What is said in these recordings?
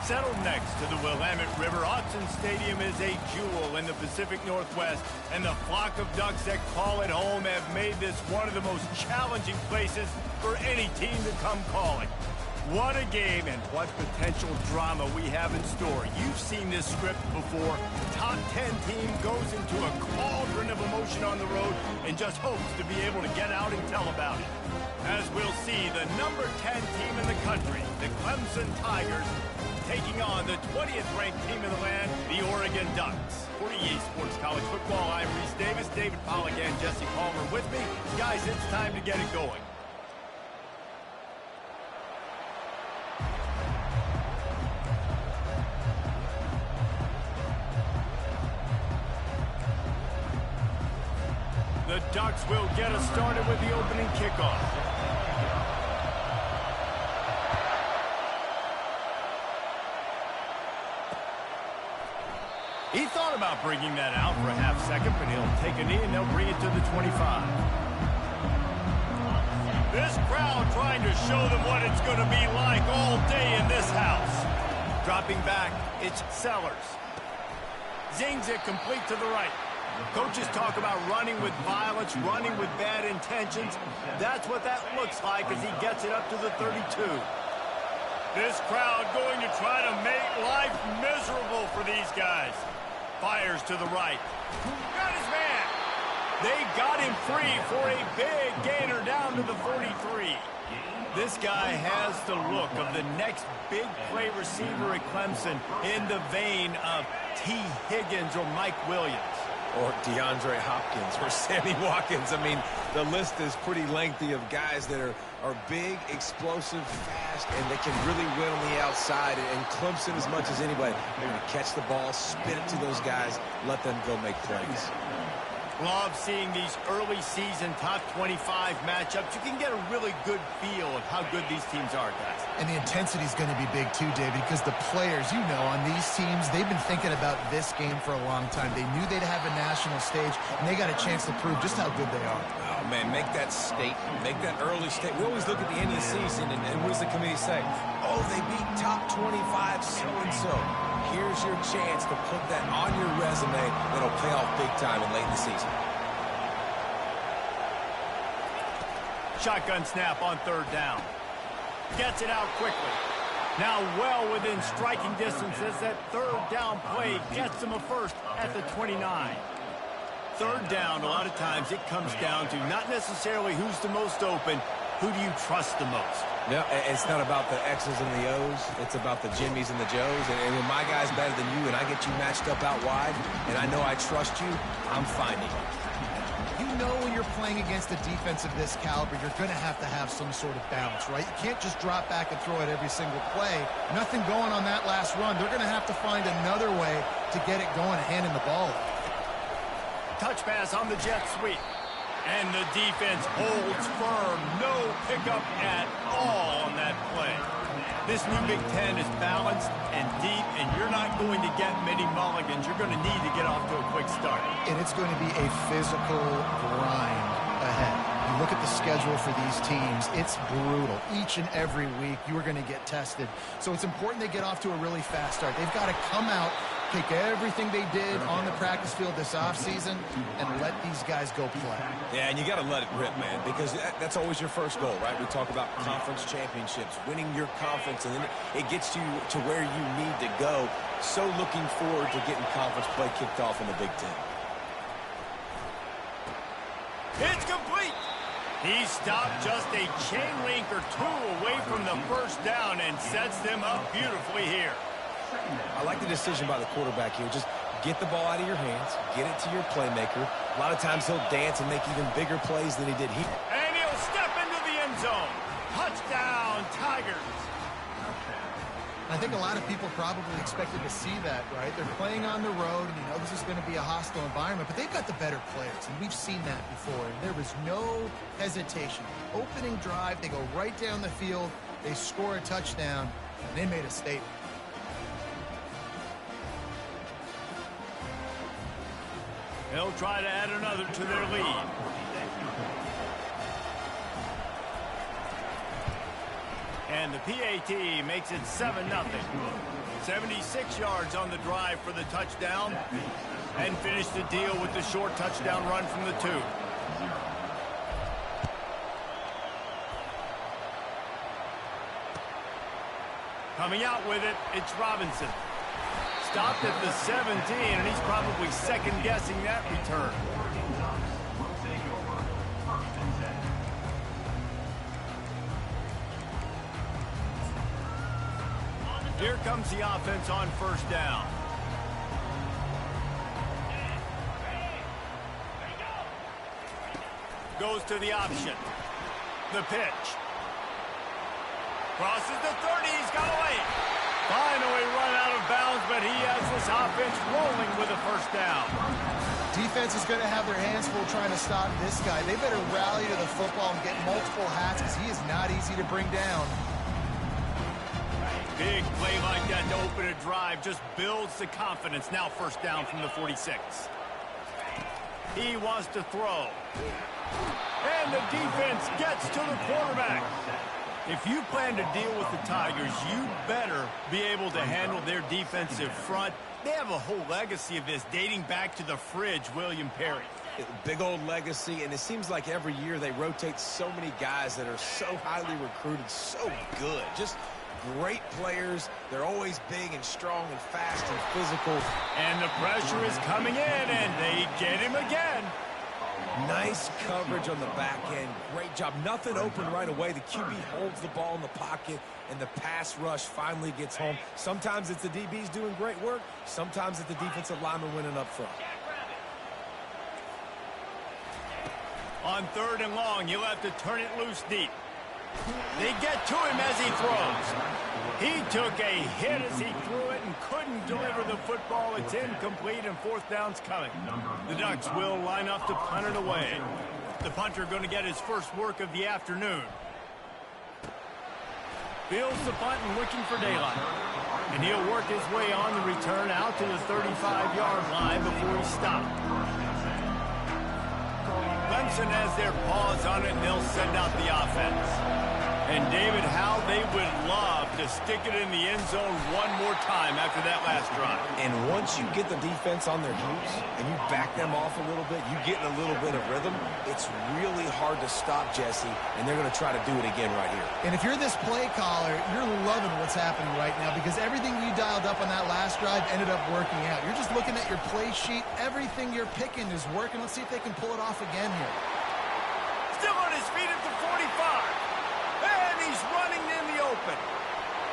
Settled next to the Willamette River, Autzen Stadium is a jewel in the Pacific Northwest, and the flock of Ducks that call it home have made this one of the most challenging places for any team to come calling. What a game and what potential drama we have in store. You've seen this script before. Top 10 team goes into a cauldron of emotion on the road and just hopes to be able to get out and tell about it. As we'll see, the number 10 team in the country, the Clemson Tigers, taking on the 20th ranked team in the land, the Oregon Ducks. For EA Sports College Football, I'm Reese Davis, David Pollack and Jesse Palmer with me. Guys, it's time to get it going. The Ducks will get us started with the opening kickoff. He thought about bringing that out for a half second, but he'll take a knee and they'll bring it to the 25. This crowd trying to show them what it's going to be like all day in this house. Dropping back, it's Sellers. Zings it complete to the right. Coaches talk about running with violence, running with bad intentions. That's what that looks like as he gets it up to the 32. This crowd going to try to make life miserable for these guys. Fires to the right. Got his man. They got him free for a big gainer down to the 43. This guy has the look of the next big play receiver at Clemson in the vein of T. Higgins or Mike Williams. Or DeAndre Hopkins or Sammy Watkins. I mean, the list is pretty lengthy of guys that are big, explosive, fast, and they can really win on the outside. And Clemson, as much as anybody, they're going to catch the ball, spin it to those guys, let them go make plays. Love seeing these early season top 25 matchups. You can get a really good feel of how good these teams are, guys. And the intensity is going to be big too, David, because the players, you know, on these teams, they've been thinking about this game for a long time. They knew they'd have a national stage, and they got a chance to prove just how good they are. Oh, man, make that statement. Make that early statement. We always look at the end of the season, and what does the committee say? Oh, they beat top 25 so-and-so. Here's your chance to put that on your resume that'll pay off big time and late in the season. Shotgun snap on third down. Gets it out quickly. Now well within striking distance as that third down play gets him a first at the 29. Third down, a lot of times it comes down to not necessarily who's the most open, who do you trust the most? No, it's not about the X's and the O's. It's about the Jimmies and the Joes. And when my guy's better than you and I get you matched up out wide and I know I trust you, I'm finding it. You know when you're playing against a defense of this caliber, you're going to have some sort of balance, right? You can't just drop back and throw it every single play. Nothing going on that last run. They're going to have to find another way to get it going and handing the ball. Touch pass on the jet sweep. And the defense holds firm. No pickup at all on that play. This new Big Ten is balanced and deep, and you're not going to get many mulligans. You're going to need to get off to a quick start. And it's going to be a physical grind ahead. You look at the schedule for these teams, it's brutal. Each and every week, you are going to get tested. So it's important they get off to a really fast start. They've got to come out, take everything they did on the practice field this offseason, and let these guys go play. Yeah, and you got to let it rip, man, because that's always your first goal, right? We talk about conference championships, winning your conference, and then it gets you to where you need to go. So looking forward to getting conference play kicked off in the Big Ten. It's complete. He stopped just a chain link or two away from the first down and sets them up beautifully here. I like the decision by the quarterback here. Just get the ball out of your hands, get it to your playmaker. A lot of times he'll dance and make even bigger plays than he did here. And he'll step into the end zone. Touchdown, Tigers. I think a lot of people probably expected to see that, right? They're playing on the road, and you know this is going to be a hostile environment, but they've got the better players, and we've seen that before. And there was no hesitation. Opening drive, they go right down the field, they score a touchdown, and they made a statement. They'll try to add another to their lead. And the PAT makes it 7-0. 76 yards on the drive for the touchdown. And finished the deal with the short touchdown run from the 2. Coming out with it, it's Robinson. Stopped at the 17, and he's probably second-guessing that return. Here comes the offense on first down. Goes to the option. The pitch. Crosses the 30. He's got away. Finally run out of bounds, but he has this offense rolling with a first down. Defense is going to have their hands full trying to stop this guy. They better rally to the football and get multiple hats because he is not easy to bring down. Big play like that to open a drive just builds the confidence. Now first down from the 46. He wants to throw. And the defense gets to the quarterback. If you plan to deal with the Tigers, you better be able to handle their defensive front. They have a whole legacy of this dating back to the fridge, William Perry. Big old legacy, and it seems like every year they rotate so many guys that are so highly recruited, so good. Just great players. They're always big and strong and fast and physical. And the pressure is coming in, and they get him again. Nice coverage on the back end. Great job. Nothing open right away. The QB holds the ball in the pocket, and the pass rush finally gets home. Sometimes it's the DBs doing great work. Sometimes it's the defensive lineman winning up front. On 3rd and long, you'll have to turn it loose deep. They get to him as he throws. He took a hit as he threw it and couldn't deliver the football. It's incomplete, and 4th down's coming. The Ducks will line up to punt it away. The punter going to get his first work of the afternoon. Fields the punt and looking for daylight. And he'll work his way on the return out to the 35-yard line before he stopped. Clemson has their paws on it, and they'll send out the offense. And David, how they would love to stick it in the end zone one more time after that last drive. And once you get the defense on their heels and you back them off a little bit, you get in a little bit of rhythm, it's really hard to stop, Jesse, and they're going to try to do it again right here. And if you're this play caller, you're loving what's happening right now because everything you dialed up on that last drive ended up working out. You're just looking at your play sheet. Everything you're picking is working. Let's see if they can pull it off again here. Still on his feet at the 45. And he's running in the open.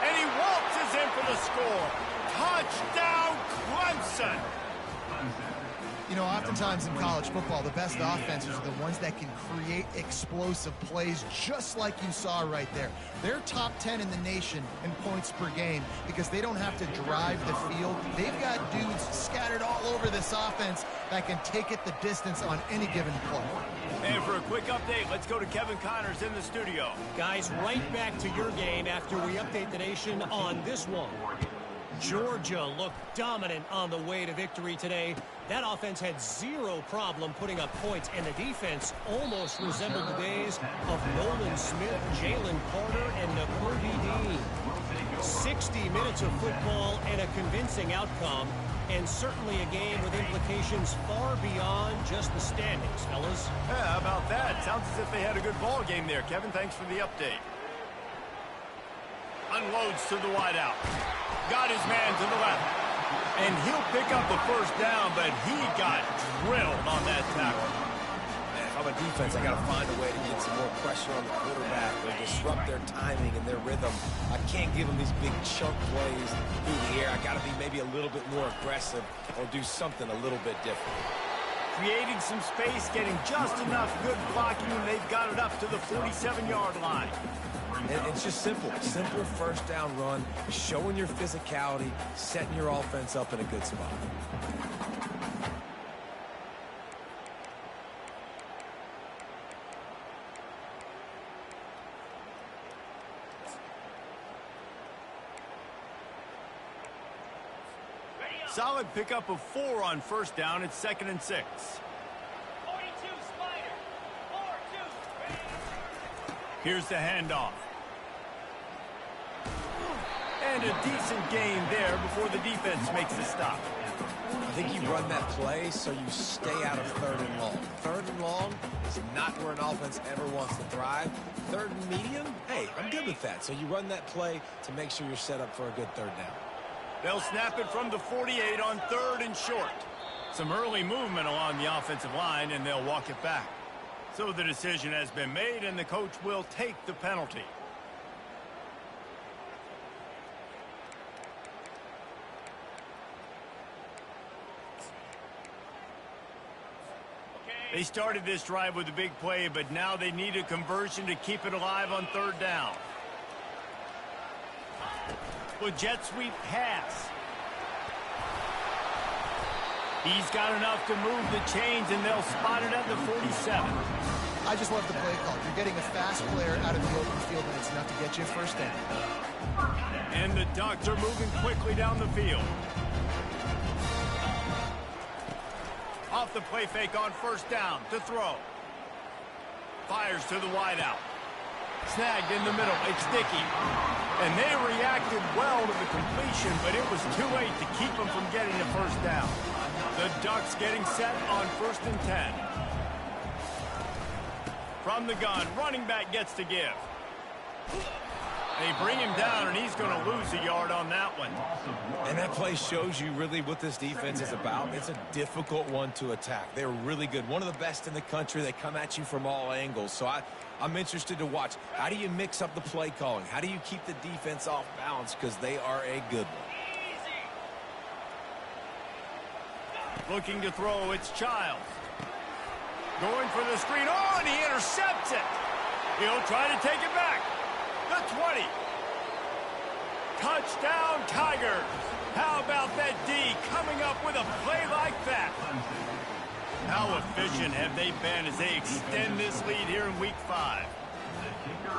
And he waltzes in for the score. Touchdown, Clemson. You know, oftentimes in college football, the best offenses are the ones that can create explosive plays just like you saw right there. They're top 10 in the nation in points per game because they don't have to drive the field. They've got dudes scattered all over this offense that can take it the distance on any given play. And for a quick update, let's go to Kevin Connors in the studio. Guys, right back to your game after we update the nation on this one. Georgia looked dominant on the way to victory today. That offense had zero problem putting up points, and the defense almost resembled the days of Nolan Smith, Jalen Carter, and Nakobe Dean. 60 minutes of football and a convincing outcome, and certainly a game with implications far beyond just the standings, fellas. Yeah, how about that? Sounds as if they had a good ball game there. Kevin, thanks for the update. Unloads to the wideout. Got his man to the left. And he'll pick up the first down, but he got drilled on that tackle. Man, if I'm a defense, I got to find a way to get some more pressure on the quarterback or disrupt their timing and their rhythm. I can't give them these big chunk plays through the air. I got to be maybe a little bit more aggressive or do something a little bit different. Creating some space, getting just enough good blocking, and they've got it up to the 47-yard line. And it's just simple first down run, showing your physicality, setting your offense up in a good spot. Solid pickup of 4 on first down. It's 2nd and 6. 42, Spider. 4-2. Here's the handoff. And a decent gain there before the defense makes the stop. I think you run that play so you stay out of 3rd and long. 3rd and long is not where an offense ever wants to thrive. 3rd and medium, hey, I'm good with that. So you run that play to make sure you're set up for a good 3rd down. They'll snap it from the 48 on 3rd and short. Some early movement along the offensive line, and they'll walk it back. So the decision has been made, and the coach will take the penalty. They started this drive with a big play, but now they need a conversion to keep it alive on 3rd down. With jet sweep pass. He's got enough to move the chains, and they'll spot it at the 47. I just love the play call. You're getting a fast player out of the open field, and it's enough to get you a 1st down. And the Ducks are moving quickly down the field. Off the play fake on 1st down to throw. Fires to the wideout. Snagged in the middle. It's Dickey. And they reacted well to the completion, but it was too late to keep them from getting a 1st down. The Ducks getting set on 1st and 10. From the gun, running back gets to give. They bring him down, and he's going to lose a yard on that one. And that play shows you really what this defense is about. It's a difficult one to attack. They're really good. One of the best in the country. They come at you from all angles. So I'm interested to watch. How do you mix up the play calling? How do you keep the defense off balance? Because they are a good one. Looking to throw, it's Childs. Going for the screen. Oh, and he intercepts it. He'll try to take it back. The 20. Touchdown, Tigers. How about that D coming up with a play like that? How efficient have they been as they extend this lead here in Week 5?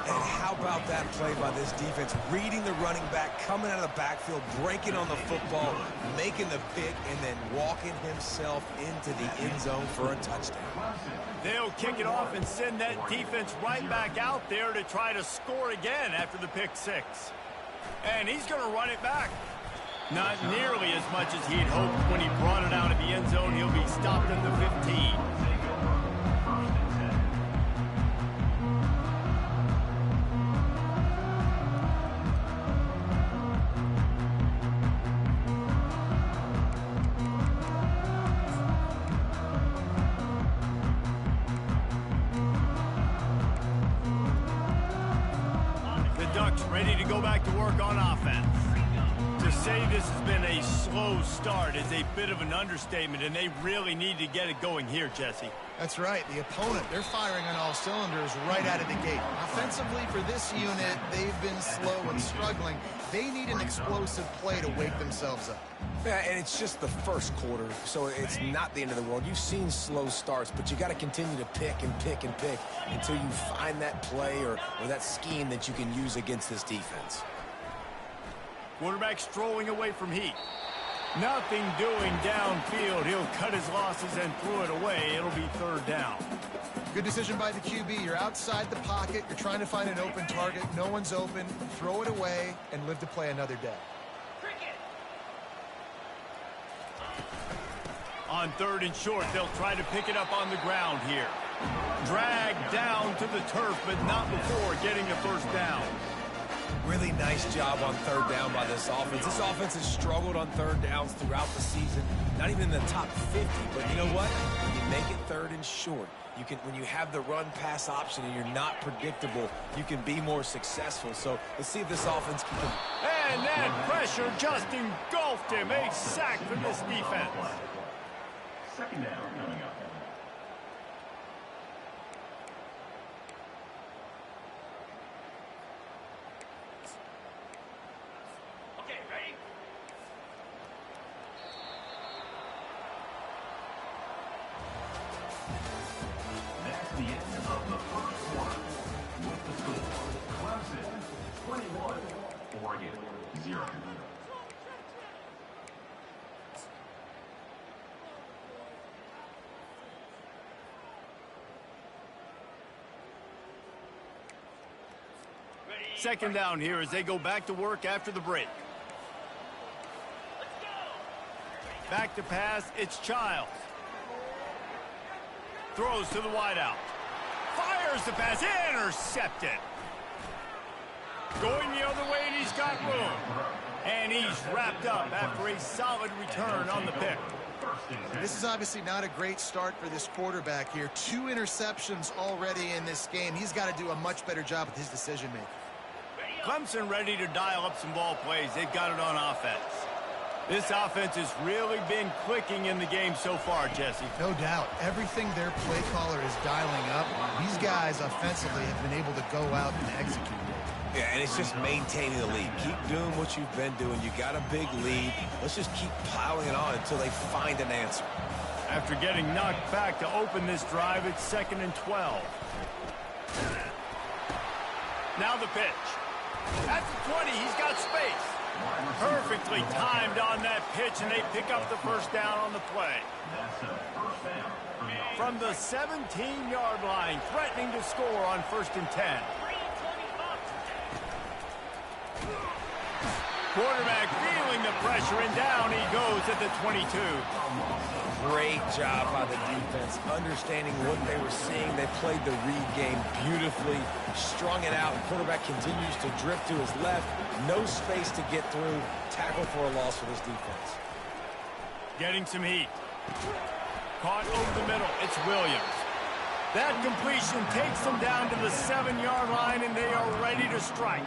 And how about that play by this defense? Reading the running back, coming out of the backfield, breaking on the football, making the pick, and then walking himself into the end zone for a touchdown. They'll kick it off and send that defense right back out there to try to score again after the pick 6. And he's going to run it back. Not nearly as much as he'd hoped when he brought it out of the end zone. He'll be stopped at the 15. Ready to go back to work on offense. To say this has been a slow start is a bit of an understatement, and they really need to get it going here, Jesse. That's right. The opponent, they're firing on all cylinders right out of the gate. Offensively, for this unit, they've been slow and struggling. They need an explosive play to wake themselves up. Yeah, and it's just the first quarter, so it's not the end of the world. You've seen slow starts, but you got to continue to pick and pick and pick until you find that play or that scheme that you can use against this defense. Quarterback strolling away from heat. Nothing doing downfield. He'll cut his losses and throw it away. It'll be 3rd down. Good decision by the QB. You're outside the pocket. You're trying to find an open target. No one's open. Throw it away and live to play another day. On 3rd and short, they'll try to pick it up on the ground here. Dragged down to the turf, but not before getting the 1st down. Really nice job on 3rd down by this offense. This offense has struggled on 3rd downs throughout the season. Not even in the top 50, but you know what? When you make it 3rd and short, you can, when you have the run-pass option and you're not predictable, you can be more successful. So let's see if this offense can... And that pressure just engulfed him. A sack for this defense. 2nd down coming up. Okay, ready? That's the end of the first quarter. With the score, Clemson 21, Oregon 0. Second down here as they go back to work after the break. Back to pass, it's Childs. Throws to the wideout. Fires the pass, intercepted. Going the other way, and he's got room. And he's wrapped up after a solid return on the pick. This is obviously not a great start for this quarterback here. 2 interceptions already in this game. He's got to do a much better job with his decision-making. Clemson ready to dial up some ball plays. They've got it on offense. This offense has really been clicking in the game so far, Jesse. No doubt. Everything their play caller is dialing up, these guys offensively have been able to go out and execute. Yeah, and it's just maintaining the lead. Keep doing what you've been doing. You got a big lead. Let's just keep piling it on until they find an answer. After getting knocked back to open this drive, it's 2nd and 12. Now the pitch. At the 20, he's got space. Perfectly timed on that pitch, and they pick up the first down on the play. From the 17-yard line, threatening to score on 1st and 10. Quarterback feeling the pressure, and down he goes at the 22. Great job by the defense, understanding what they were seeing. They played the read game beautifully, strung it out. Quarterback continues to drift to his left. No space to get through. Tackle for a loss for this defense. Getting some heat. Caught over the middle. It's Williams. That completion takes them down to the 7-yard line, and they are ready to strike.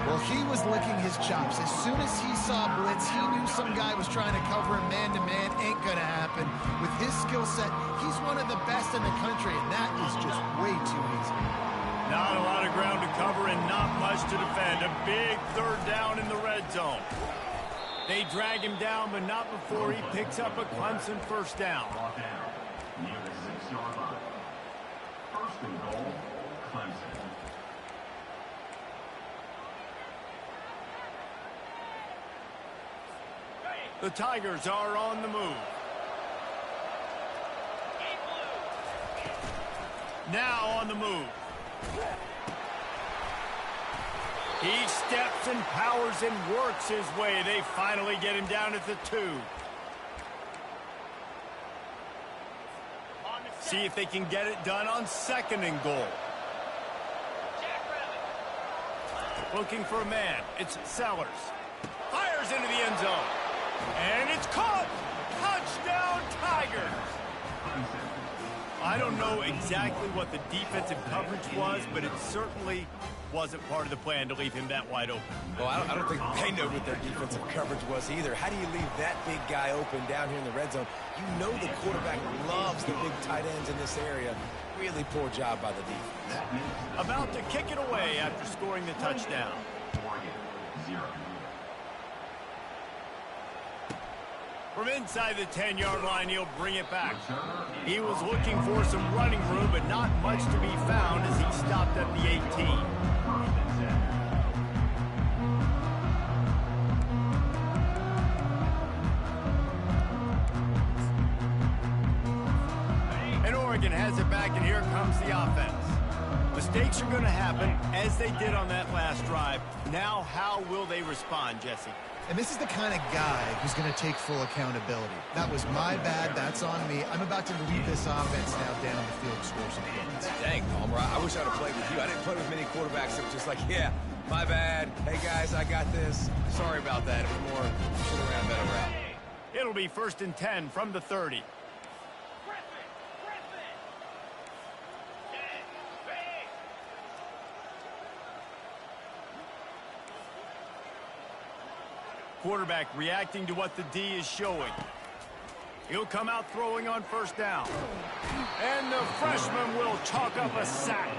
Well, he was licking his chops. As soon as he saw blitz, he knew some guy was trying to cover him man-to-man. Ain't gonna happen. With his skill set, he's one of the best in the country, and that is just way too easy. Not a lot of ground to cover and not much to defend. A big 3rd down in the red zone. They drag him down, but not before he picks up a Clemson first down. Near the 6-yard line. 1st and goal, Clemson. The Tigers are on the move. Now on the move. He steps and powers and works his way. They finally get him down at the 2. See if they can get it done on 2nd and goal. Looking for a man. It's Sellers. Fires into the end zone. And it's caught! Touchdown, Tigers! I don't know exactly what the defensive coverage was, but it certainly wasn't part of the plan to leave him that wide open. Well, I don't think they know what their defensive coverage was either. How do you leave that big guy open down here in the red zone? You know the quarterback loves the big tight ends in this area. Really poor job by the defense. About to kick it away after scoring the touchdown. From inside the 10-yard line, he'll bring it back. He was looking for some running room, but not much to be found as he stopped at the 18. And Oregon has it back, and here comes the offense. Mistakes are going to happen, as they did on that last drive. Now, how will they respond, Jesse? And this is the kind of guy who's going to take full accountability. That was my bad. That's on me. I'm about to lead this offense now down the field to score some points. Dang, Palmer, I wish I'd have played with you. I didn't play with many quarterbacks that were just like, yeah, my bad. Hey, guys, I got this. Sorry about that. It was more, should have ran a better route. It'll be 1st and 10 from the 30. Quarterback reacting to what the D is showing. He'll come out throwing on 1st down. And the freshman will chalk up a sack.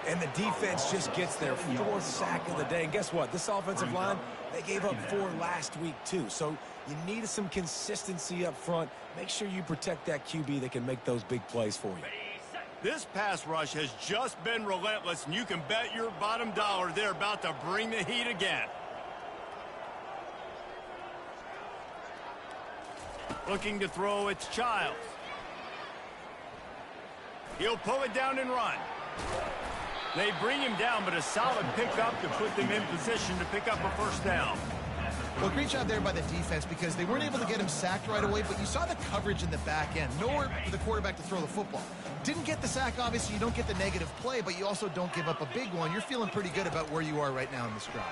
And the defense just gets their 4th sack of the day. And guess what? This offensive line, they gave up 4 last week too. So you need some consistency up front. Make sure you protect that QB that can make those big plays for you. This pass rush has just been relentless, and you can bet your bottom dollar they're about to bring the heat again. Looking to throw, it's Childs. He'll pull it down and run. They bring him down, but a solid pickup to put them in position to pick up a 1st down. Well, great job there by the defense because they weren't able to get him sacked right away, but you saw the coverage in the back end. Nowhere for the quarterback to throw the football. Didn't get the sack, obviously. You don't get the negative play, but you also don't give up a big one. You're feeling pretty good about where you are right now in this drive.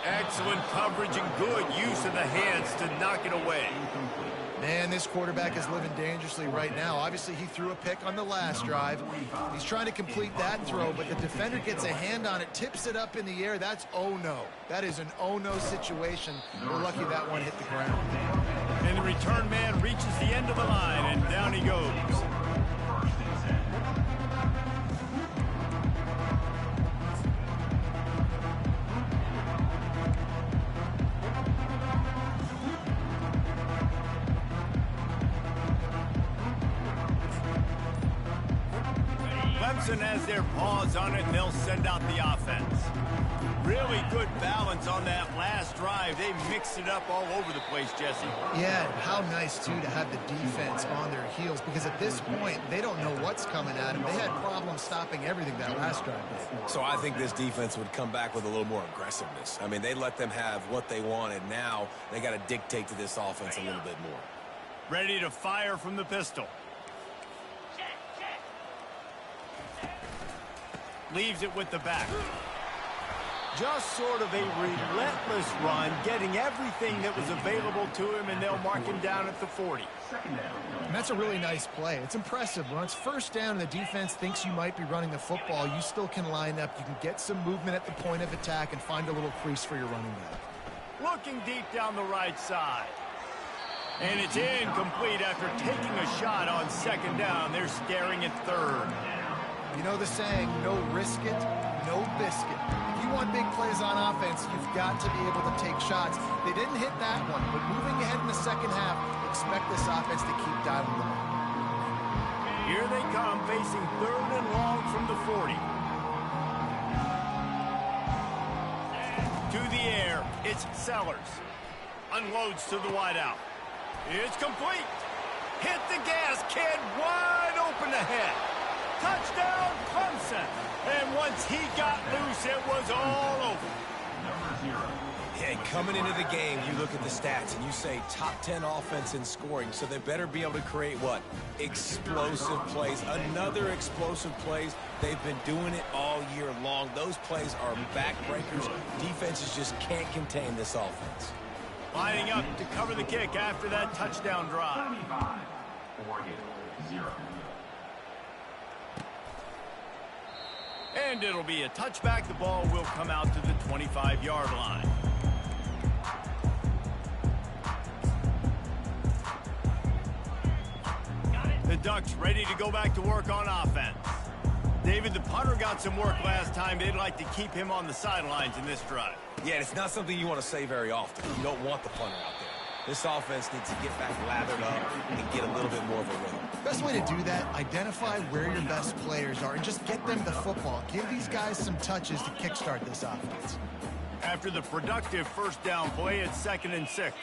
Excellent coverage and good use of the hands to knock it away. Man, this quarterback is living dangerously right now. Obviously, he threw a pick on the last drive. He's trying to complete that throw, but the defender gets a hand on it, tips it up in the air. That's oh no. That is an oh no situation. We're lucky that one hit the ground. And the return man reaches the end of the line, and down he goes. Clemson has their paws on it, and they'll send out the offense. Really good balance on that last drive. They mixed it up all over the place, Jesse. Yeah, how nice, too, to have the defense on their heels, because at this point, they don't know what's coming at them. They had problems stopping everything that last drive did. So I think this defense would come back with a little more aggressiveness. I mean, they let them have what they wanted. Now they got to dictate to this offense a little bit more. Ready to fire from the pistol. Leaves it with the back. Just sort of a relentless run, getting everything that was available to him, and they'll mark him down at the 40. And that's a really nice play. It's impressive. When it's first down and the defense thinks you might be running the football, you still can line up. You can get some movement at the point of attack and find a little crease for your running back. Looking deep down the right side. And it's incomplete after taking a shot on second down. They're staring at third. You know the saying, no risk it, no biscuit. If you want big plays on offense, you've got to be able to take shots. They didn't hit that one, but moving ahead in the second half, expect this offense to keep dialing them up. Here they come, facing third and long from the 40. To the air, it's Sellers. Unloads to the wideout. It's complete. Hit the gas, kid, wide open ahead. Touchdown, Clemson. And once he got loose, it was all over. Yeah, coming into the game, you look at the stats and you say top 10 offense in scoring, so they better be able to create what? Explosive plays. Another explosive plays. They've been doing it all year long. Those plays are backbreakers. Defenses just can't contain this offense. Lining up to cover the kick after that touchdown drive. 35, Oregon, 0. And it'll be a touchback. The ball will come out to the 25-yard line. The Ducks ready to go back to work on offense. David, the punter got some work last time. They'd like to keep him on the sidelines in this drive. Yeah, it's not something you want to say very often. You don't want the punter out there. This offense needs to get back lathered up and get a little bit more of a rhythm. Best way to do that, identify where your best players are and just get them the football. Give these guys some touches to kickstart this offense. After the productive first down play, it's 2nd and 6.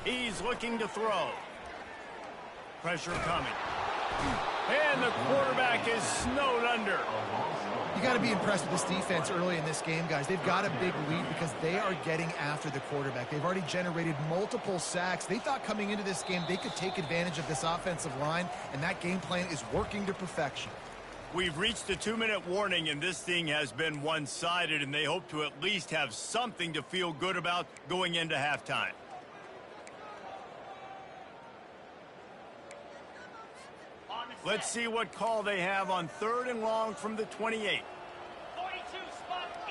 He's looking to throw. Pressure coming. And the quarterback is snowed under. You got to be impressed with this defense early in this game, guys. They've got a big lead because they are getting after the quarterback. They've already generated multiple sacks. They thought coming into this game they could take advantage of this offensive line, and that game plan is working to perfection. We've reached the 2-minute warning, and this thing has been one-sided, and they hope to at least have something to feel good about going into halftime. Let's see what call they have on 3rd and long from the 28.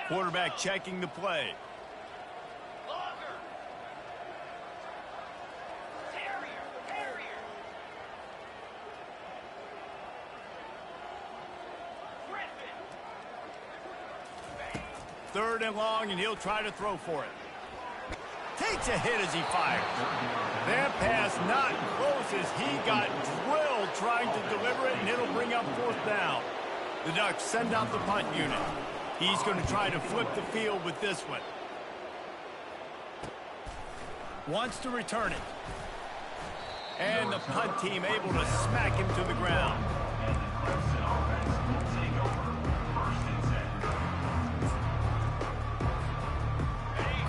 Quarterback checking the play. Third and long, and he'll try to throw for it. Takes a hit as he fires. That pass not close as he got drilled trying to deliver it, and it'll bring up 4th down. The Ducks send out the punt unit. He's going to try to flip the field with this one. Wants to return it. And the punt team able to smack him to the ground.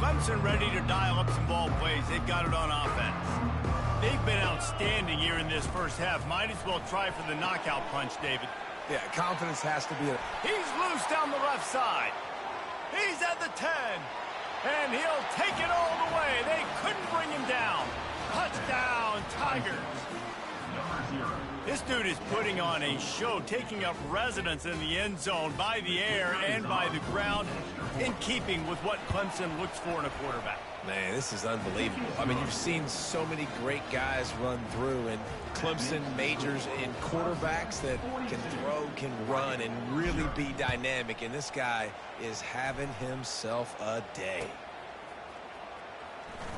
Clemson ready to dial up some ball plays. They've got it on offense. They've been outstanding here in this first half. Might as well try for the knockout punch, David. Yeah, confidence has to be a... He's loose down the left side. He's at the 10. And he'll take it all the way. They couldn't bring him down. Touchdown, Tigers. This dude is putting on a show, taking up residence in the end zone by the air and by the ground, in keeping with what Clemson looks for in a quarterback. Man, this is unbelievable. I mean, you've seen so many great guys run through, and Clemson majors in quarterbacks that can throw, can run, and really be dynamic, and this guy is having himself a day.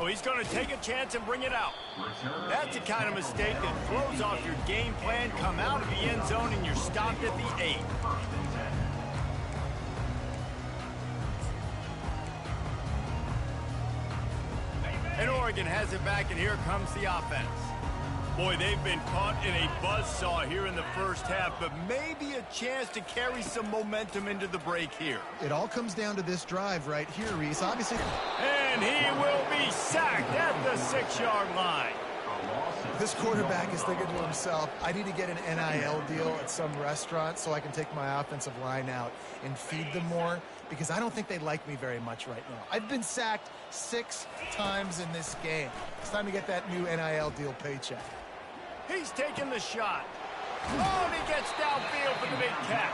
Oh, he's going to take a chance and bring it out. That's the kind of mistake that throws off your game plan. Come out of the end zone, and you're stopped at the 8. And Oregon has it back, and here comes the offense. Boy, they've been caught in a buzzsaw here in the first half, but maybe a chance to carry some momentum into the break here. It all comes down to this drive right here, Reese. Obviously. And he will be sacked at the 6-yard line. This quarterback is thinking to himself, I need to get an NIL deal at some restaurant so I can take my offensive line out and feed them more, because I don't think they like me very much right now. I've been sacked 6 times in this game. It's time to get that new NIL deal paycheck. He's taking the shot. Oh, and he gets downfield for the big catch.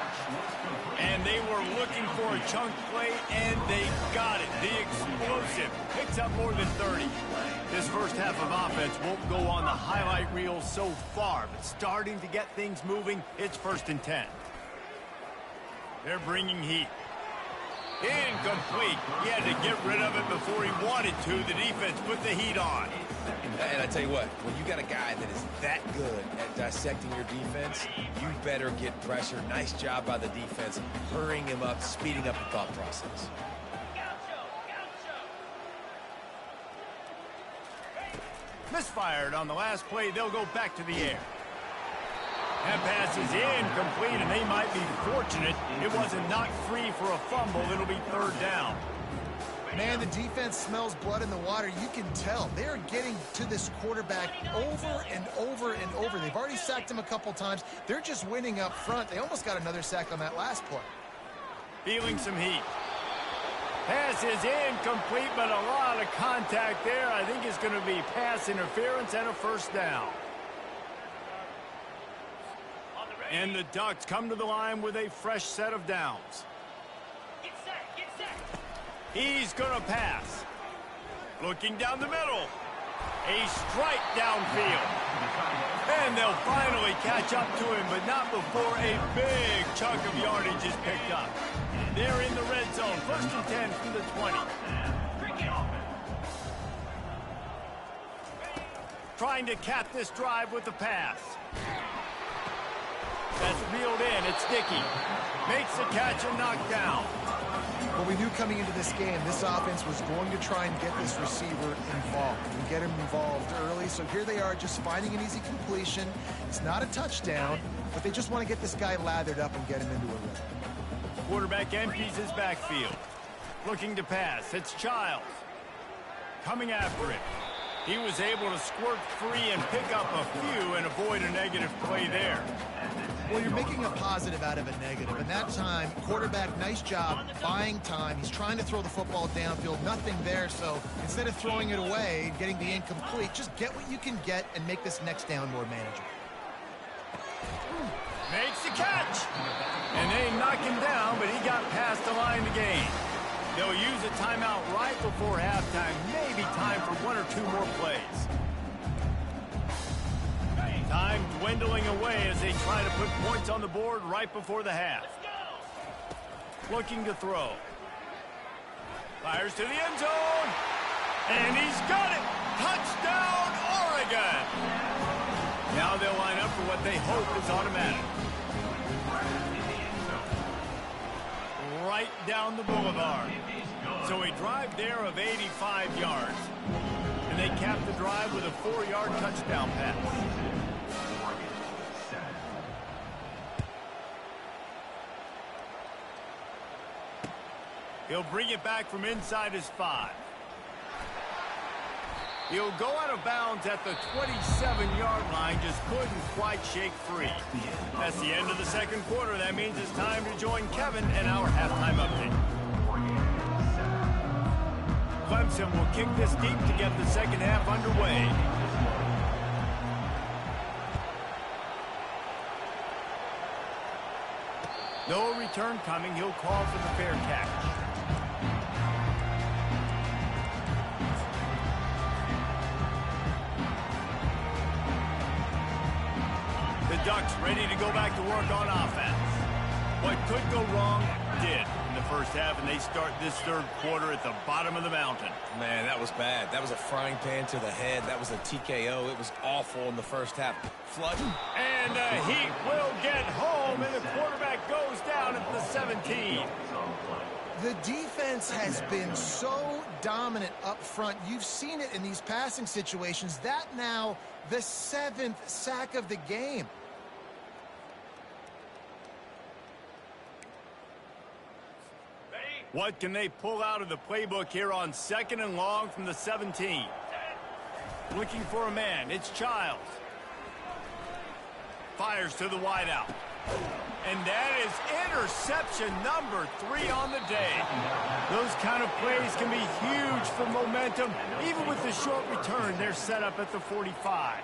And they were looking for a chunk play, and they got it. The explosive picks up more than 30. This first half of offense won't go on the highlight reel so far, but starting to get things moving. It's 1st and 10. They're bringing heat. Incomplete. He had to get rid of it before he wanted to. The defense put the heat on. And I tell you what, when you got a guy that is that good at dissecting your defense, you better get pressure. Nice job by the defense, hurrying him up, speeding up the thought process. Misfired on the last play. They'll go back to the air. That pass is incomplete, and they might be fortunate it wasn't knocked free for a fumble. It'll be 3rd down. Man, the defense smells blood in the water. You can tell. They're getting to this quarterback over and over and over. They've already sacked him a couple times. They're just winning up front. They almost got another sack on that last play. Feeling some heat. Pass is incomplete, but a lot of contact there. I think it's going to be pass interference and a 1st down. And the Ducks come to the line with a fresh set of downs. He's going to pass. Looking down the middle. A strike downfield. And they'll finally catch up to him, but not before a big chunk of yardage is picked up. They're in the red zone. 1st and 10 from the 20. Trying to cap this drive with the pass. That's reeled in. It's Dickey. Makes the catch and knocked down. Well, we knew coming into this game, this offense was going to try and get this receiver involved and get him involved early. So here they are just finding an easy completion. It's not a touchdown, but they just want to get this guy lathered up and get him into a rhythm. Quarterback empties his backfield. Looking to pass. It's Childs. Coming after it. He was able to squirt free and pick up a few and avoid a negative play there. Well, you're making a positive out of a negative. And that time, quarterback, nice job buying time. He's trying to throw the football downfield. Nothing there. So instead of throwing it away and getting the incomplete, just get what you can get and make this next down more manageable. Makes the catch. And they knock him down, but he got past the line to gain. They'll use a timeout right before halftime. Maybe time for 1 or 2 more plays. Time dwindling away as they try to put points on the board right before the half. Looking to throw. Fires to the end zone. And he's got it. Touchdown, Oregon. Now they'll line up for what they hope is automatic. Right down the boulevard. So a drive there of 85 yards. And they cap the drive with a 4-yard touchdown pass. He'll bring it back from inside his 5. He'll go out of bounds at the 27-yard line, just couldn't quite shake free. That's the end of the second quarter. That means it's time to join Kevin and our halftime update. Clemson will kick this deep to get the second half underway. No return coming. He'll call for the fair catch. The Ducks ready to go back to work on offense. What could go wrong did in the first half, and they start this third quarter at the bottom of the mountain. Man, that was bad. That was a frying pan to the head. That was a TKO. It was awful in the first half. Flood. And the Heat will get home, and the quarterback goes down at the 17. The defense has been so dominant up front. You've seen it in these passing situations. That now the 7th sack of the game. What can they pull out of the playbook here on 2nd and long from the 17? Looking for a man. It's Childs. Fires to the wideout. And that is interception number 3 on the day. Those kind of plays can be huge for momentum. Even with the short return, they're set up at the 45.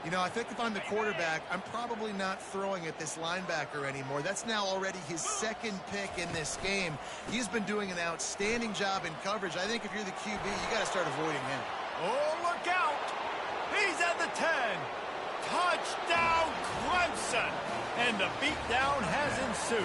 You know, I think if I'm the quarterback, I'm probably not throwing at this linebacker anymore. That's now already his 2nd pick in this game. He's been doing an outstanding job in coverage. I think if you're the QB, you got to start avoiding him. Oh, look out! He's at the 10. Touchdown, Clemson! And the beatdown has ensued.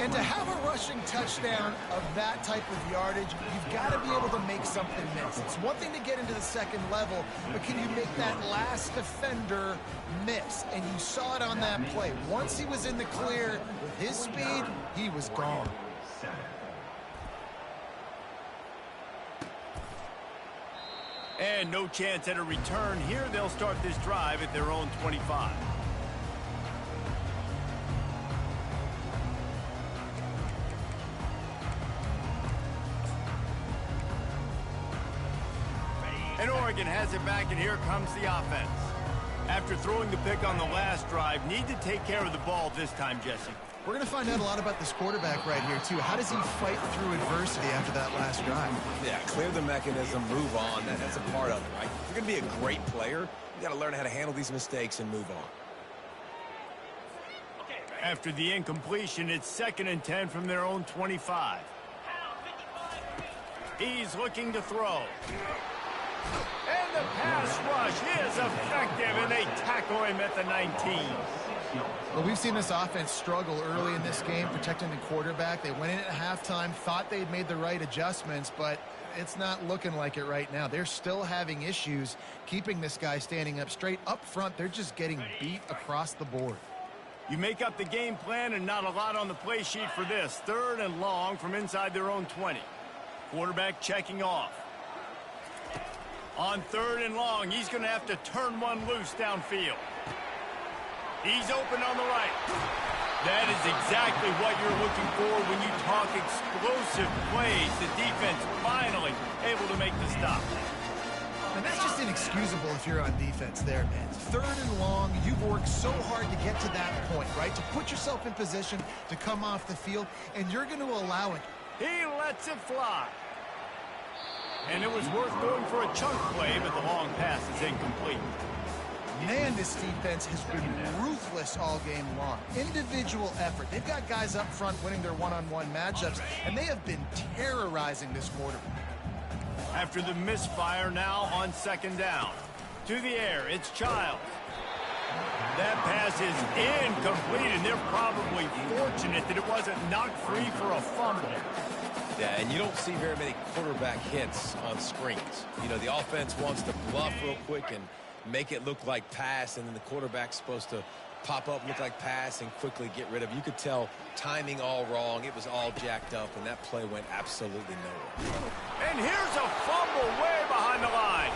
And to have a rushing touchdown of that type of yardage, you've got to be able to make something miss. It's one thing to get into the second level, but can you make that last defender miss? And you saw it on that play. Once he was in the clear with his speed, he was gone. And no chance at a return here. They'll start this drive at their own 25. And Oregon has it back, and here comes the offense. After throwing the pick on the last drive, need to take care of the ball this time, Jesse. We're going to find out a lot about this quarterback right here, too. How does he fight through adversity after that last drive? Yeah, clear the mechanism, move on. That's a part of it, right? If you're going to be a great player, you got to learn how to handle these mistakes and move on. After the incompletion, it's 2nd and 10 from their own 25. He's looking to throw. And the pass rush is effective, and they tackle him at the 19. Well, we've seen this offense struggle early in this game, protecting the quarterback. They went in at halftime, thought they'd made the right adjustments, but it's not looking like it right now. They're still having issues keeping this guy standing up straight. Up front, they're just getting beat across the board. You make up the game plan, and not a lot on the play sheet for this. 3rd and long from inside their own 20. Quarterback checking off. On 3rd and long, he's going to have to turn one loose downfield. He's open on the right. That is exactly what you're looking for when you talk explosive plays. The defense finally able to make the stop. And that's just inexcusable if you're on defense there, man. 3rd and long, you've worked so hard to get to that point, right? To put yourself in position to come off the field, and you're going to allow it. He lets it fly. And it was worth going for a chunk play, but the long pass is incomplete. Man, this defense has been ruthless all game long. Individual effort. They've got guys up front winning their one-on-one matchups, and they have been terrorizing this quarterback. After the misfire, now on 2nd down. To the air, it's Childs. That pass is incomplete, and they're probably fortunate that it wasn't knocked free for a fumble. Yeah, and you don't see very many quarterback hits on screens. You know, the offense wants to bluff real quick and make it look like pass, and then the quarterback's supposed to pop up, look like pass, and quickly get rid of it. You could tell timing all wrong. It was all jacked up, and that play went absolutely nowhere. And here's a fumble way behind the line.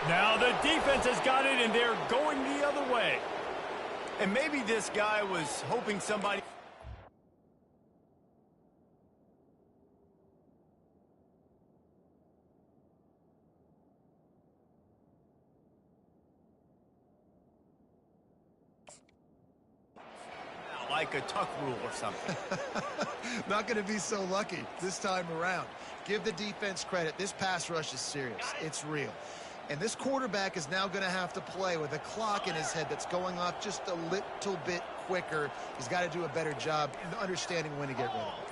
Now the defense has got it, and they're going the other way. And maybe this guy was hoping somebody... like a tuck rule or something. Not going to be so lucky this time around. Give the defense credit. This pass rush is serious. It's real. And this quarterback is now going to have to play with a clock in his head that's going off just a little bit quicker. He's got to do a better job in understanding when to get rid of it.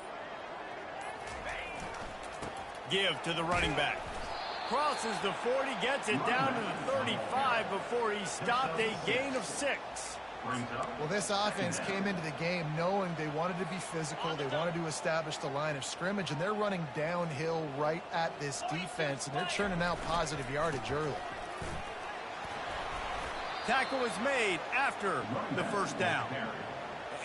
Give to the running back. Crosses the 40, gets it down to the 35 before he stopped, a gain of 6. Well, this offense came into the game knowing they wanted to be physical. They wanted to establish the line of scrimmage, and they're running downhill right at this defense, and they're churning out positive yardage early. Tackle was made after the first down.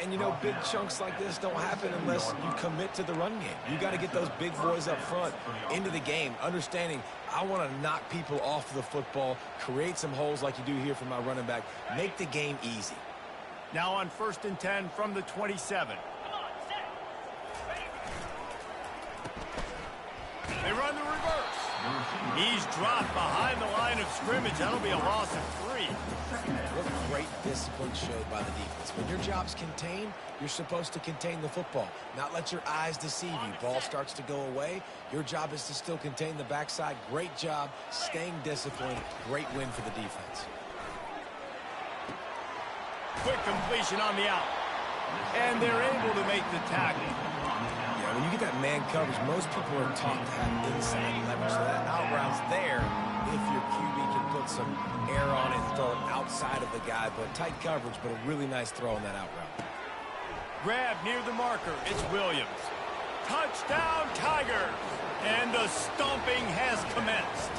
And, you know, big chunks like this don't happen unless you commit to the run game. You got to get those big boys up front into the game, understanding I want to knock people off the football, create some holes like you do here for my running back, make the game easy. Now on 1st and 10 from the 27. They run the reverse. He's dropped behind the line of scrimmage. That'll be a loss of 3. What great discipline showed by the defense. When your job's contained, you're supposed to contain the football, not let your eyes deceive you. Ball starts to go away. Your job is to still contain the backside. Great job staying disciplined. Great win for the defense. Quick completion on the out. And they're able to make the tackle. Yeah, when you get that man coverage, most people are taught to have inside leverage. So that out route's there if your QB can put some air on it and throw it outside of the guy. But tight coverage, but a really nice throw on that out route. Grab near the marker. It's Williams. Touchdown, Tigers! And the stomping has commenced.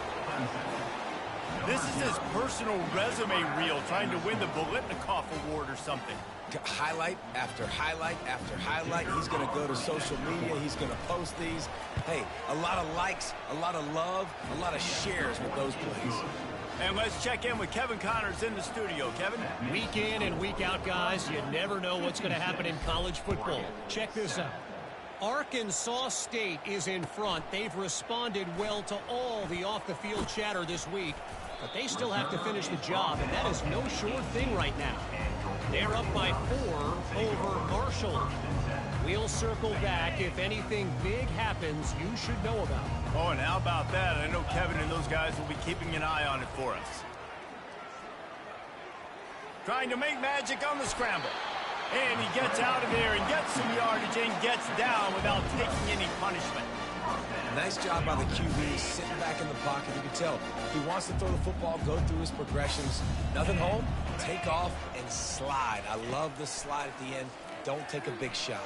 This is his personal resume reel, trying to win the Bolitnikoff Award or something. Highlight after highlight after highlight. He's going to go to social media. He's going to post these. Hey, a lot of likes, a lot of love, a lot of shares with those plays. And let's check in with Kevin Connors in the studio. Kevin? Week in and week out, guys, you never know what's going to happen in college football. Check this out. Arkansas State is in front. They've responded well to all the off-the-field chatter this week, but they still have to finish the job, and that is no sure thing right now. They're up by 4 over Marshall. We'll circle back. If anything big happens, you should know about it. Oh, and how about that? I know Kevin and those guys will be keeping an eye on it for us. Trying to make magic on the scramble. And he gets out of there and gets some yardage and gets down without taking any punishment. Nice job by the QB, sitting back in the pocket. You can tell he wants to throw the football, go through his progressions. Nothing home, take off and slide. I love the slide at the end. Don't take a big shot.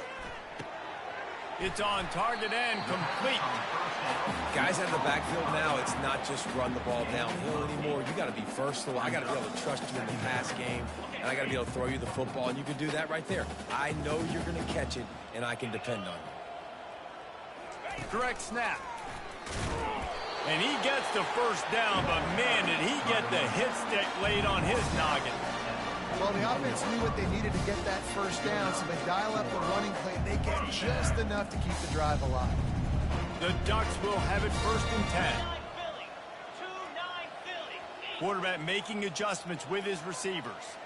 It's on target and complete. Guys out of the backfield now, it's not just run the ball downhill anymore. You got to be versatile. I got to be able to trust you in the pass game, and I got to be able to throw you the football, and you can do that right there. I know you're going to catch it, and I can depend on you. Correct snap. And he gets the first down, but man, did he get the hit stick laid on his noggin. Well, the offense knew what they needed to get that first down, so they dial up the running play, and they get just enough to keep the drive alive. The Ducks will have it 1st and 10. Quarterback making adjustments with his receivers.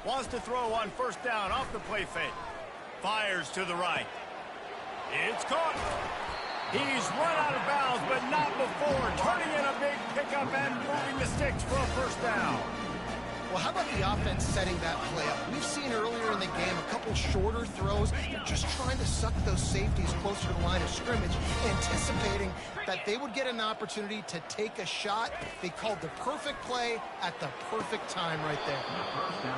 Wants to throw on 1st down off the play fake. Fires to the right. It's caught. He's run out of bounds, but not before. Turning in a big pickup and moving the sticks for a 1st down. Well, how about the offense setting that play up? We've seen earlier in the game a couple shorter throws. They're just trying to suck those safeties closer to the line of scrimmage, anticipating that they would get an opportunity to take a shot. They called the perfect play at the perfect time right there.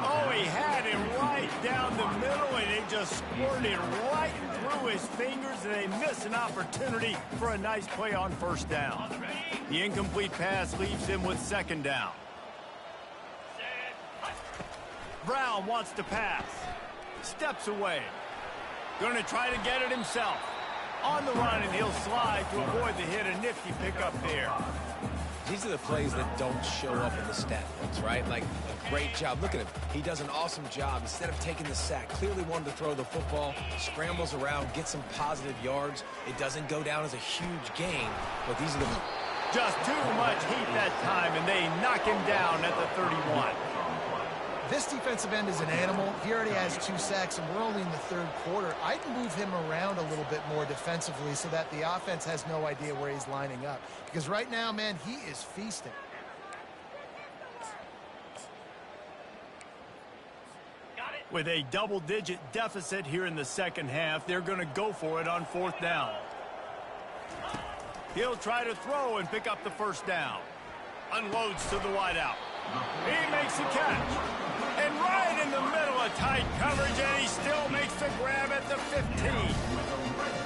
Oh, he had it right down the middle, and it just squirted right through his fingers, and they miss an opportunity for a nice play on 1st down. The incomplete pass leaves him with 2nd down. Brown wants to pass. Steps away. Going to try to get it himself. On the run, and he'll slide to avoid the hit. A nifty pickup there. These are the plays that don't show up in the stat books, right? Like, a great job. Look at him. He does an awesome job. Instead of taking the sack, clearly wanted to throw the football, scrambles around, get some positive yards. It doesn't go down as a huge gain, but these are the... Just too much heat that time, and they knock him down at the 31. This defensive end is an animal. He already has 2 sacks, and we're only in the 3rd quarter. I'd move him around a little bit more defensively so that the offense has no idea where he's lining up. Because right now, man, he is feasting. With a double-digit deficit here in the second half, they're going to go for it on 4th down. He'll try to throw and pick up the first down. Unloads to the wideout. He makes the catch. And right in the middle of tight coverage, and he still makes the grab at the 15.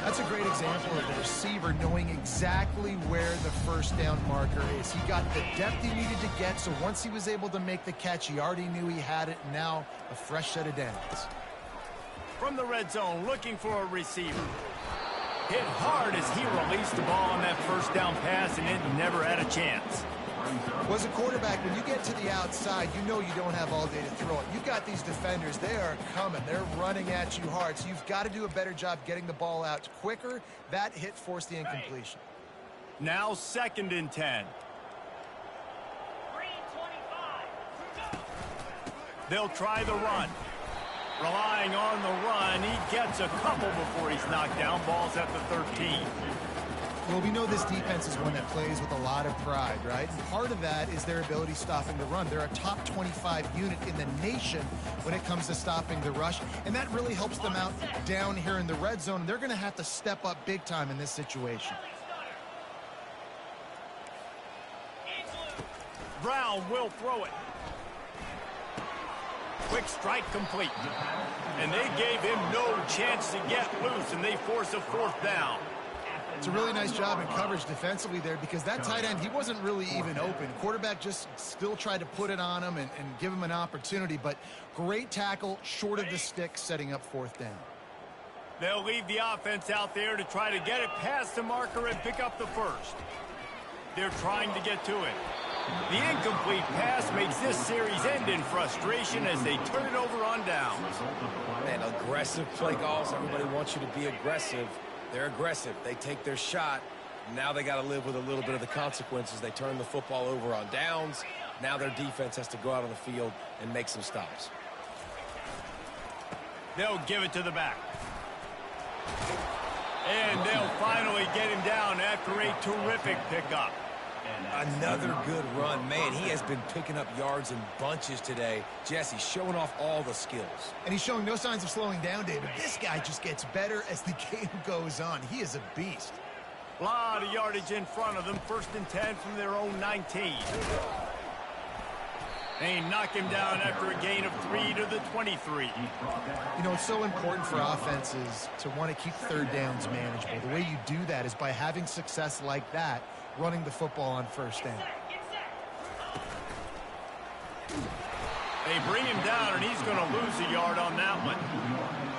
That's a great example of the receiver knowing exactly where the first down marker is. He got the depth he needed to get, so once he was able to make the catch, he already knew he had it. Now, a fresh set of downs. From the red zone, looking for a receiver. Hit hard as he released the ball on that first down pass, and it never had a chance. Well, as a quarterback, when you get to the outside, you know you don't have all day to throw it. You've got these defenders. They are coming. They're running at you hard. So you've got to do a better job getting the ball out quicker. That hit forced the incompletion. Now 2nd and 10. They'll try the run. Relying on the run, he gets a couple before he's knocked down. Ball's at the 13. Well, we know this defense is one that plays with a lot of pride, right? And part of that is their ability stopping the run. They're a top 25 unit in the nation when it comes to stopping the rush, and that really helps them out down here in the red zone. They're going to have to step up big time in this situation. Brown will throw it. Quick strike complete. And they gave him no chance to get loose, and they force a 4th down. It's a really nice job in coverage defensively there because that tight end, he wasn't really even open. Quarterback just still tried to put it on him and give him an opportunity, but great tackle short of the stick, setting up 4th down. They'll leave the offense out there to try to get it past the marker and pick up the first. They're trying to get to it. The incomplete pass makes this series end in frustration as they turn it over on downs. Man, aggressive play calls. Everybody wants you to be aggressive. They're aggressive. They take their shot. Now they got to live with a little bit of the consequences. They turn the football over on downs. Now their defense has to go out on the field and make some stops. They'll give it to the back. And they'll finally get him down after a terrific pickup. Another good run. Man, he has been picking up yards in bunches today. Jesse showing off all the skills. And he's showing no signs of slowing down, David. This guy just gets better as the game goes on. He is a beast. A lot of yardage in front of them. 1st and 10 from their own 19. They knock him down after a gain of 3 to the 23. You know, it's so important for offenses to want to keep 3rd downs manageable. The way you do that is by having success like that, running the football on 1st down. They bring him down, and he's going to lose a yard on that one.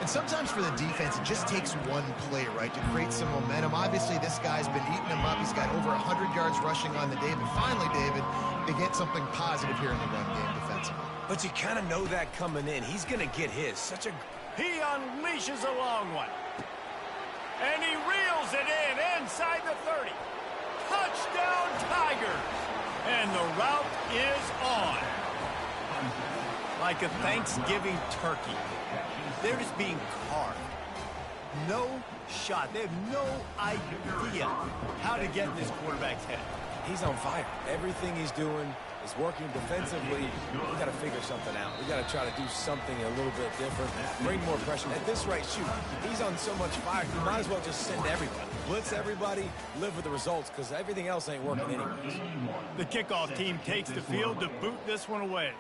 And sometimes for the defense, it just takes one play, right, to create some momentum. Obviously, this guy's been eating him up. He's got over 100 yards rushing on the day. But finally, David, they get something positive here in the run game defensively. But you kind of know that coming in. He's going to get his. He unleashes a long one. And he reels it in inside the 30. Touchdown, Tigers. And the route is on. Like a Thanksgiving turkey. They're just being carved. No shot. They have no idea how to get in this quarterback's head. He's on fire. Everything he's doing is working defensively. We got to figure something out. We got to try to do something a little bit different. Bring more pressure. At this rate, shoot, he's on so much fire. You might as well just send everybody. Blitz everybody, live with the results, because everything else ain't working anyways. The kickoff team takes the field to boot this one away.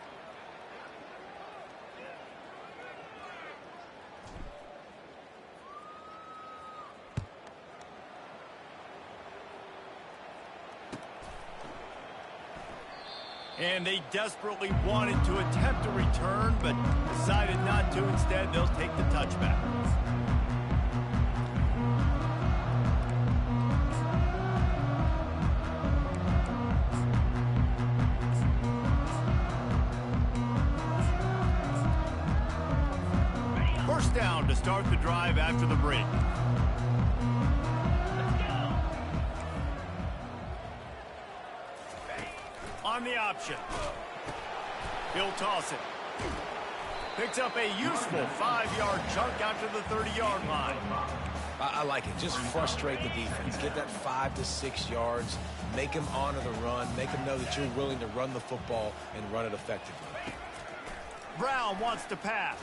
And they desperately wanted to attempt a return, but decided not to. Instead, they'll take the touchback. First down to start the drive after the break. On the option. He'll toss it. Picks up a useful 5-yard chunk out to the 30-yard line. I like it. Just frustrate the defense. Get that 5 to 6 yards. Make them honor the run. Make them know that you're willing to run the football and run it effectively. Brown wants to pass.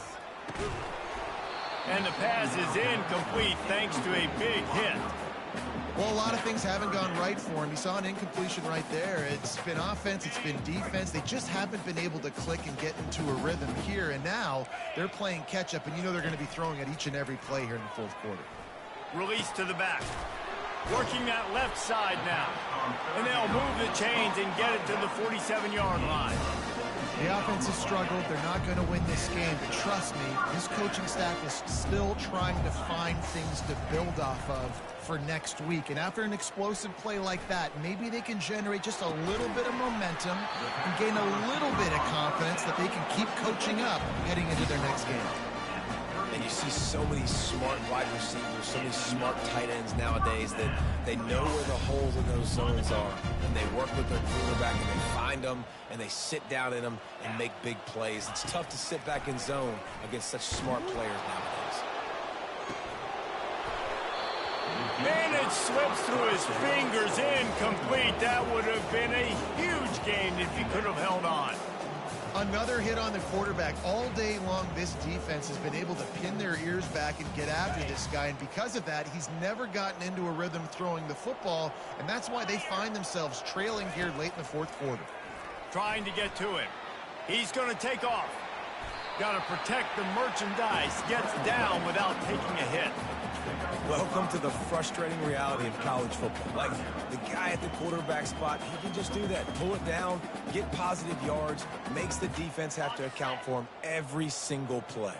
And the pass is incomplete thanks to a big hit. Well, a lot of things haven't gone right for him. You saw an incompletion right there. It's been offense, it's been defense. They just haven't been able to click and get into a rhythm here. And now they're playing catch-up, and you know they're going to be throwing at each and every play here in the fourth quarter. Release to the back. Working that left side now. And they'll move the chains and get it to the 47-yard line. The offense has struggled. They're not going to win this game. But trust me, this coaching staff is still trying to find things to build off of for next week. And after an explosive play like that, maybe they can generate just a little bit of momentum and gain a little bit of confidence that they can keep coaching up heading into their next game. And you see so many smart wide receivers, so many smart tight ends nowadays that they know where the holes in those zones are, and they work with their quarterback, and they find them, and they sit down in them and make big plays. It's tough to sit back in zone against such smart players nowadays. And it slips through his fingers, incomplete. That would have been a huge gain if he could have held on. Another hit on the quarterback. All day long, this defense has been able to pin their ears back and get after this guy, and because of that, he's never gotten into a rhythm throwing the football, and that's why they find themselves trailing here late in the fourth quarter. Trying to get to him. He's going to take off. Got to protect the merchandise. Gets down without taking a hit. Welcome to the frustrating reality of college football. Like, the guy at the quarterback spot, he can just do that. Pull it down, get positive yards, makes the defense have to account for him every single play.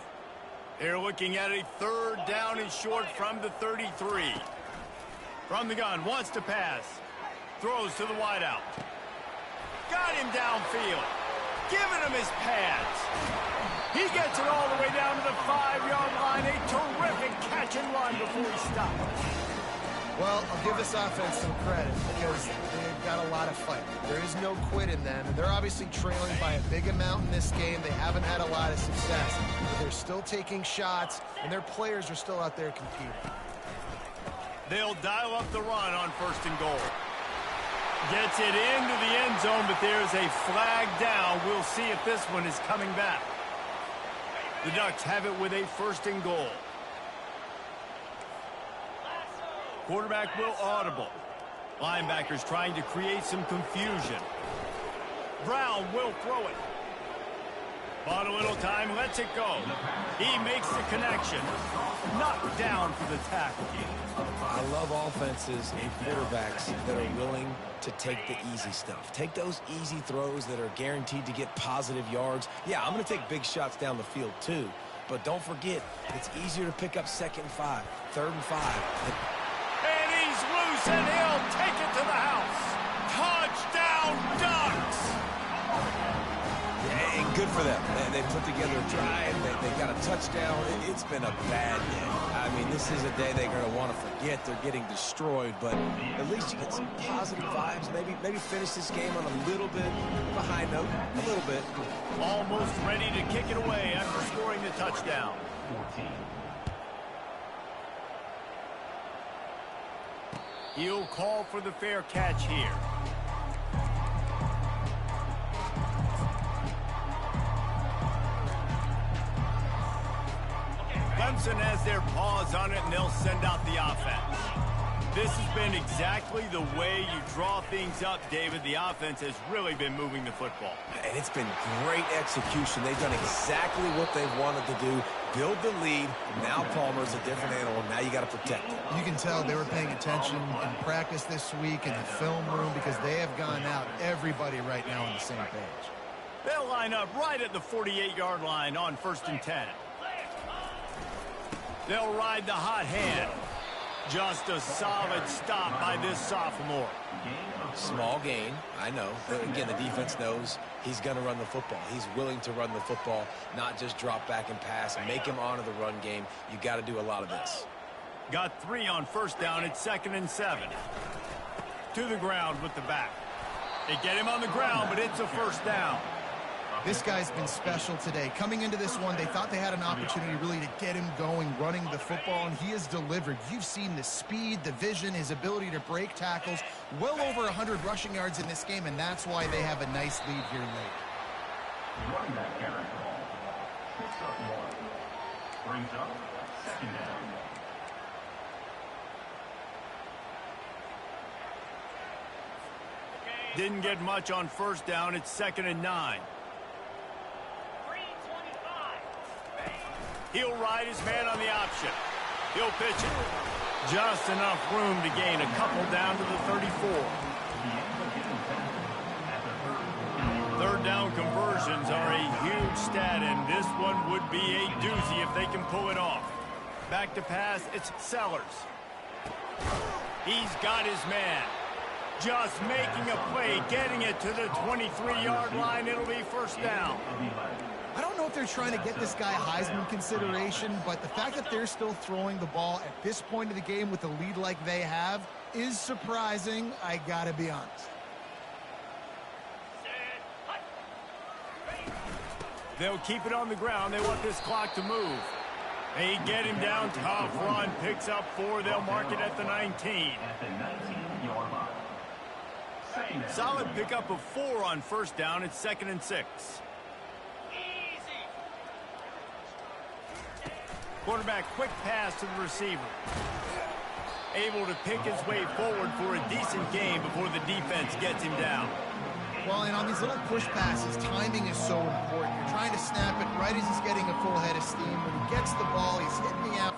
They're looking at a 3rd down and short from the 33. From the gun, wants to pass. Throws to the wideout. Got him downfield. Giving him his pads. He gets it all the way down to the 5-yard line. A terrific catch and run before he stops. Well, I'll give this offense some credit because they've got a lot of fight. There is no quit in them, and they're obviously trailing by a big amount in this game. They haven't had a lot of success, but they're still taking shots, and their players are still out there competing. They'll dial up the run on 1st and goal. Gets it into the end zone, but there's a flag down. We'll see if this one is coming back. The Ducks have it with a 1st and goal. Quarterback will audible. Linebackers trying to create some confusion. Brown will throw it. Bought a little time, lets it go. He makes the connection. Knocked down for the tackle. I love offenses and quarterbacks that are willing to take the easy stuff. Take those easy throws that are guaranteed to get positive yards. Yeah, I'm going to take big shots down the field too. But don't forget, it's easier to pick up 2nd and 5, 3rd and 5. And he's loose, and he'll take it to the house. Touchdown, Ducks! Yeah, and good for them. They put together a drive. They got a touchdown. It's been a bad day. I mean, this is a day they're going to want to forget. They're getting destroyed, but at least you get some positive vibes. Maybe finish this game on a little bit of a high note, a little bit. Almost ready to kick it away after scoring the touchdown. 14. He'll call for the fair catch here. Clemson has their paws on it, and they'll send out the offense. This has been exactly the way you draw things up, David. The offense has really been moving the football. And it's been great execution. They've done exactly what they've wanted to do. Build the lead. Now Palmer's a different animal. Now you got to protect it. You can tell they were paying attention in practice this week in the film room because they have gone out, everybody right now on the same page. They'll line up right at the 48-yard line on 1st and 10. They'll ride the hot hand. Just a solid stop by this sophomore. Small gain, I know. But again, the defense knows he's going to run the football. He's willing to run the football, not just drop back and pass and make him honor the run game. You got to do a lot of this. Got 3 on 1st down. It's 2nd and 7. To the ground with the back. They get him on the ground, but it's a 1st down. This guy's been special today. Coming into this one, they thought they had an opportunity really to get him going, running the football, and he has delivered. You've seen the speed, the vision, his ability to break tackles. Well over 100 rushing yards in this game, and that's why they have a nice lead here late. Running back carry call. Picks up 1. Brings up 2nd down. Didn't get much on 1st down. It's 2nd and 9. He'll ride his man on the option. He'll pitch it. Just enough room to gain a couple down to the 34. 3rd down conversions are a huge stat, and this one would be a doozy if they can pull it off. Back to pass, it's Sellers. He's got his man. Just making a play, getting it to the 23-yard line. It'll be 1st down. I don't know if they're trying to get this guy Heisman consideration, but the fact that they're still throwing the ball at this point of the game with a lead like they have is surprising, I gotta be honest. They'll keep it on the ground. They want this clock to move. They get him down. Tough run. Picks up 4. They'll mark it at the 19. At the 19-yard line. Solid pickup of 4 on 1st down. It's 2nd and 6. Quarterback quick pass to the receiver. Able to pick his way forward for a decent game before the defense gets him down. Well, and on these little push passes, timing is so important. You're trying to snap it right as he's getting a full head of steam. When he gets the ball, he's hitting the out.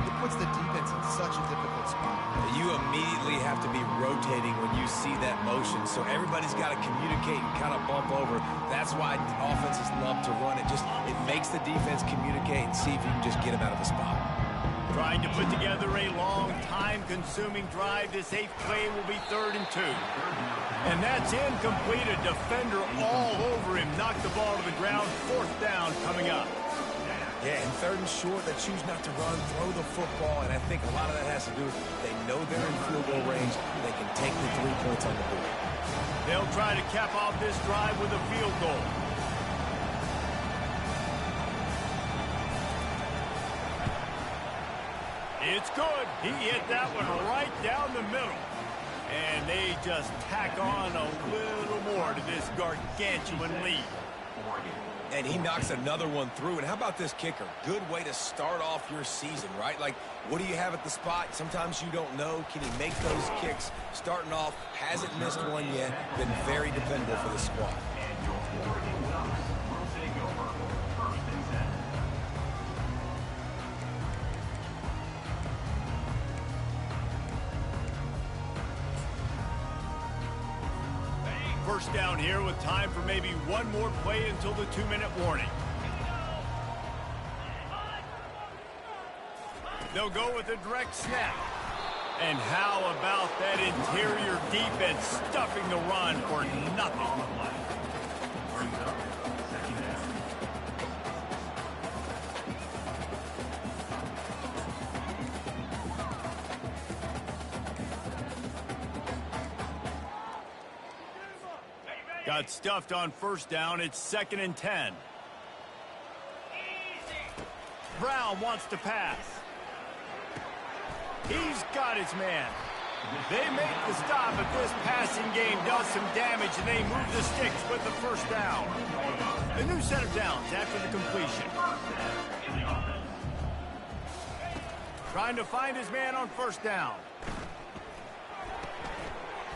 It puts the defense in such a difficult spot. You immediately have to be rotating when you see that motion, so everybody's got to communicate and kind of bump over. That's why offenses love to run it. It makes the defense communicate and see if you can just get them out of a spot. Trying to put together a long, time-consuming drive. This 8th play will be 3rd and 2. And that's incomplete. A defender all over him. Knocked the ball to the ground. 4th down coming up. Yeah, and 3rd and short, they choose not to run, throw the football, and I think a lot of that has to do with they know they're in field goal range. They can take the 3 points on the board. They'll try to cap off this drive with a field goal. It's good. He hit that one right down the middle. And they just tack on a little more to this gargantuan lead. And he knocks another one through. And how about this kicker? Good way to start off your season, right? Like, what do you have at the spot? Sometimes you don't know. Can he make those kicks? Starting off, hasn't missed one yet. Been very dependable for the squad. And your Oregon Ducks will take over 1st and 10. First down here with time for maybe one more play until the 2-minute warning. They'll go with a direct snap. And how about that interior defense stuffing the run for nothing? Brings up 2nd down. Got stuffed on 1st down. It's 2nd and 10. Brown wants to pass. He's got his man. They make the stop, but this passing game does some damage, and they move the sticks with the 1st down. A new set of downs after the completion. Trying to find his man on 1st down.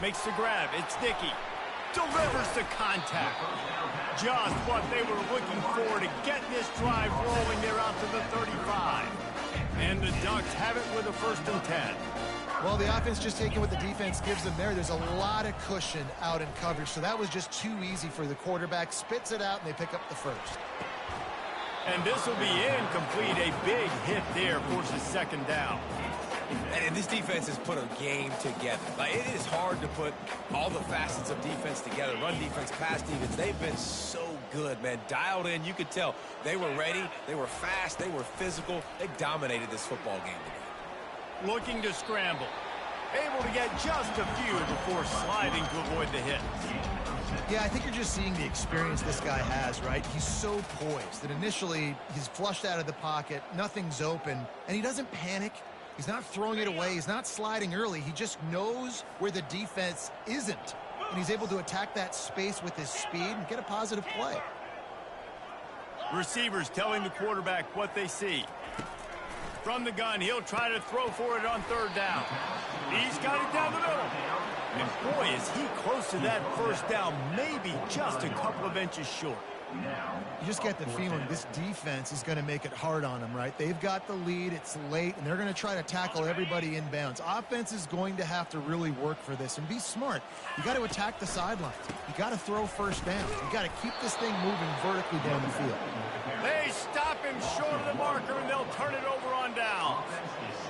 Makes the grab. It's Dickey. Delivers the contact. Just what they were looking for to get this drive rolling. They're out to the 35. And the Ducks have it with a 1st and 10. Well, the offense just taking what the defense gives them there. There's a lot of cushion out in coverage, so that was just too easy for the quarterback. Spits it out, and they pick up the 1st. And this will be incomplete. A big hit there forces 2nd down. And this defense has put a game together. Like, it is hard to put all the facets of defense together. Run defense, pass defense. They've been so good, man. Dialed in. You could tell they were ready. They were fast. They were physical. They dominated this football game today. Looking to scramble. Able to get just a few before sliding to avoid the hit. Yeah, I think you're just seeing the experience this guy has, right? He's so poised that initially he's flushed out of the pocket, nothing's open, and he doesn't panic. He's not throwing it away. He's not sliding early. He just knows where the defense isn't, and he's able to attack that space with his speed and get a positive play. Receivers telling the quarterback what they see. From the gun, he'll try to throw for it on third down. He's got it down the middle. And boy, is he close to that first down, maybe just a couple of inches short. You just get the feeling this defense is going to make it hard on them, right? They've got the lead, it's late, and they're going to try to tackle everybody in bounds. Offense is going to have to really work for this and be smart. You got to attack the sidelines. You got to throw first down. You got to keep this thing moving vertically down the field. They stop him short of the marker, and they'll turn it over on down.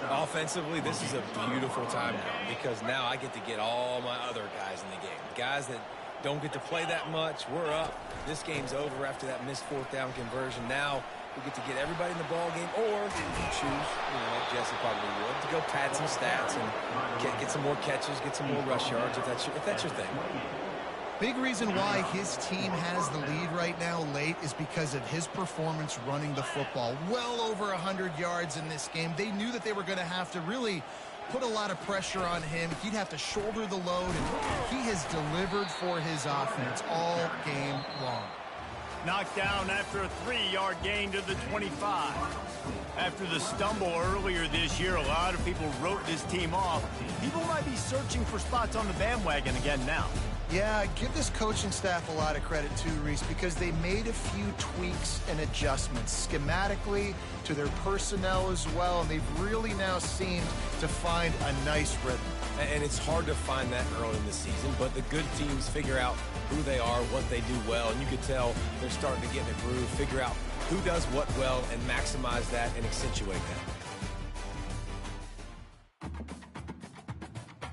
Offensively, this is a beautiful time now because now I get to get all my other guys in the game. Guys that don't get to play that much. We're up. This game's over after that missed fourth down conversion. Now we get to get everybody in the ball game, or if you choose, like Jesse probably would, to go pad some stats and get some more catches, get some more rush yards if that's your thing. Big reason why his team has the lead right now late is because of his performance running the football. Well over 100 yards in this game. They knew that they were going to have to really put a lot of pressure on him. He'd have to shoulder the load, and he has delivered for his offense all game long. Knocked down after a 3-yard gain to the 25. After the stumble earlier this year, a lot of people wrote this team off. People might be searching for spots on the bandwagon again now. Yeah, give this coaching staff a lot of credit too, Reese, because they made a few tweaks and adjustments schematically to their personnel as well, and they've really now seemed to find a nice rhythm. And it's hard to find that early in the season, but the good teams figure out who they are, what they do well, and you can tell they're starting to get in a groove, figure out who does what well, and maximize that and accentuate that.